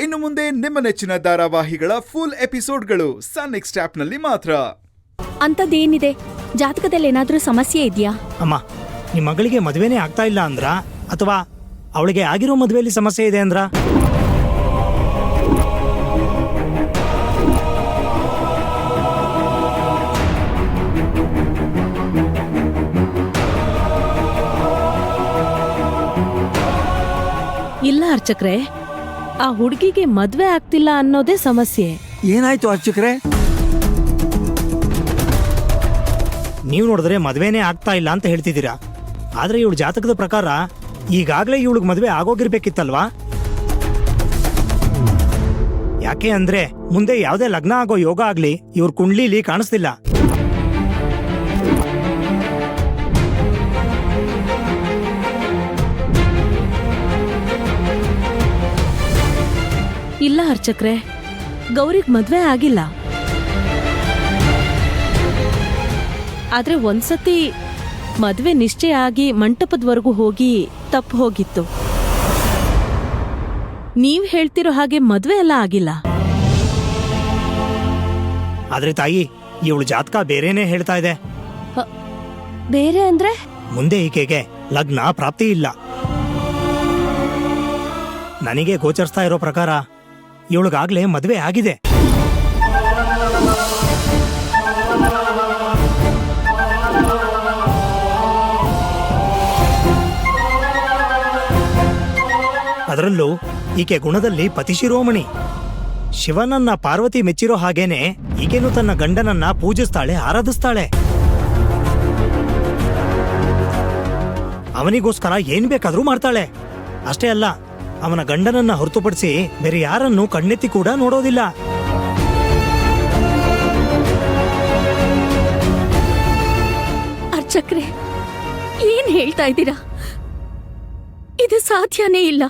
ಇನ್ನು ಮುಂದೆ ನಿಮ್ಮ ನೆಚ್ಚಿನ ಧಾರಾವಾಹಿಗಳ ಫುಲ್ ಎಪಿಸೋಡ್ಗಳು ಸನ್ ನೆಕ್ಸ್ಟ್ ಆಪ್ನಲ್ಲಿ ಮಾತ್ರ. ಅಂಥದ್ದೇನಿದೆ? ಜಾತಕದಲ್ಲಿ ಏನಾದ್ರೂ ಸಮಸ್ಯೆ ಇದೆಯಾ? ಅಮ್ಮ, ನಿಮ್ಮ ಮಗಳಿಗೆ ಮದುವೆನೇ ಆಗ್ತಾ ಇಲ್ಲ ಅಂದ್ರ ಅಥವಾ ಅವಳಿಗೆ ಆಗಿರೋ ಮದುವೆಯಲ್ಲಿ ಸಮಸ್ಯೆ ಇದೆ ಅಂದ್ರ? ಇಲ್ಲ ಅರ್ಚಕ್ರೆ, ಆ ಹುಡುಗಿಗೆ ಮದ್ವೆ ಆಗ್ತಿಲ್ಲ ಅನ್ನೋದೇ ಸಮಸ್ಯೆ. ಏನಾಯ್ತು ಅರ್ಚಕ್ರೆ? ನೀವು ನೋಡಿದ್ರೆ ಮದುವೆನೇ ಆಗ್ತಾ ಇಲ್ಲ ಅಂತ ಹೇಳ್ತಿದ್ದೀರಾ, ಆದ್ರೆ ಇವಳು ಜಾತಕದ ಪ್ರಕಾರ ಈಗಾಗಲೇ ಇವಳಿಗೆ ಮದುವೆ ಆಗೋಗಿರ್ಬೇಕಿತ್ತಲ್ವಾ? ಯಾಕೆ ಅಂದ್ರೆ ಮುಂದೆ ಯಾವುದೇ ಲಗ್ನ ಆಗೋ ಯೋಗ ಆಗ್ಲಿ ಇವ್ರ ಕುಂಡ್ಲಿಲಿ ಕಾಣಿಸ್ತಿಲ್ಲ. ಇಲ್ಲ ಅರ್ಚಕ್ರೆ, ಗೌರಿಗ್ ಮದ್ವೆ ಆಗಿಲ್ಲ. ಆದ್ರೆ ಒಂದ್ಸತಿ ಮದ್ವೆ ನಿಶ್ಚಯ ಆಗಿ ಮಂಟಪದವರೆಗೂ ಹೋಗಿ ತಪ್ಪು ಹೋಗಿತ್ತು. ನೀವ್ ಹೇಳ್ತಿರೋ ಹಾಗೆ ಮದ್ವೆ ಎಲ್ಲ ಆಗಿಲ್ಲ. ಆದ್ರೆ ತಾಯಿ, ಇವಳು ಜಾತಕ ಬೇರೆನೇ ಹೇಳ್ತಾ ಇದೆ. ಬೇರೆ ಅಂದ್ರೆ? ಮುಂದೆ ಈಕೆಗೆ ಲಗ್ನ ಪ್ರಾಪ್ತಿ ಇಲ್ಲ. ನನಗೆ ಗೋಚರಿಸ್ತಾ ಇರೋ ಪ್ರಕಾರ ಇವಳಿಗಾಗ್ಲೇ ಮದುವೆ ಆಗಿದೆ. ಅದರಲ್ಲೂ ಈಕೆ ಗುಣದಲ್ಲಿ ಪತಿಶಿರೋಮಣಿ. ಶಿವನನ್ನ ಪಾರ್ವತಿ ಮೆಚ್ಚಿರೋ ಹಾಗೇನೆ ಈಕೆನು ತನ್ನ ಗಂಡನನ್ನ ಪೂಜಿಸ್ತಾಳೆ, ಆರಾಧಿಸ್ತಾಳೆ. ಅವನಿಗೋಸ್ಕರ ಏನ್ ಬೇಕಾದ್ರೂ ಮಾಡ್ತಾಳೆ. ಅಷ್ಟೇ ಅಲ್ಲ, ಅವನ ಗಂಡನನ್ನ ಹೊರತುಪಡಿಸಿ ಬೇರೆ ಯಾರನ್ನೂ ಕಣ್ಣೆತ್ತಿ ಕೂಡ ನೋಡೋದಿಲ್ಲ. ಅರ್ಚಕ್ರೆ, ಏನ್ ಹೇಳ್ತಾ ಇದ್ದೀರಾ? ಇದು ಸಾಧ್ಯನೇ ಇಲ್ಲ.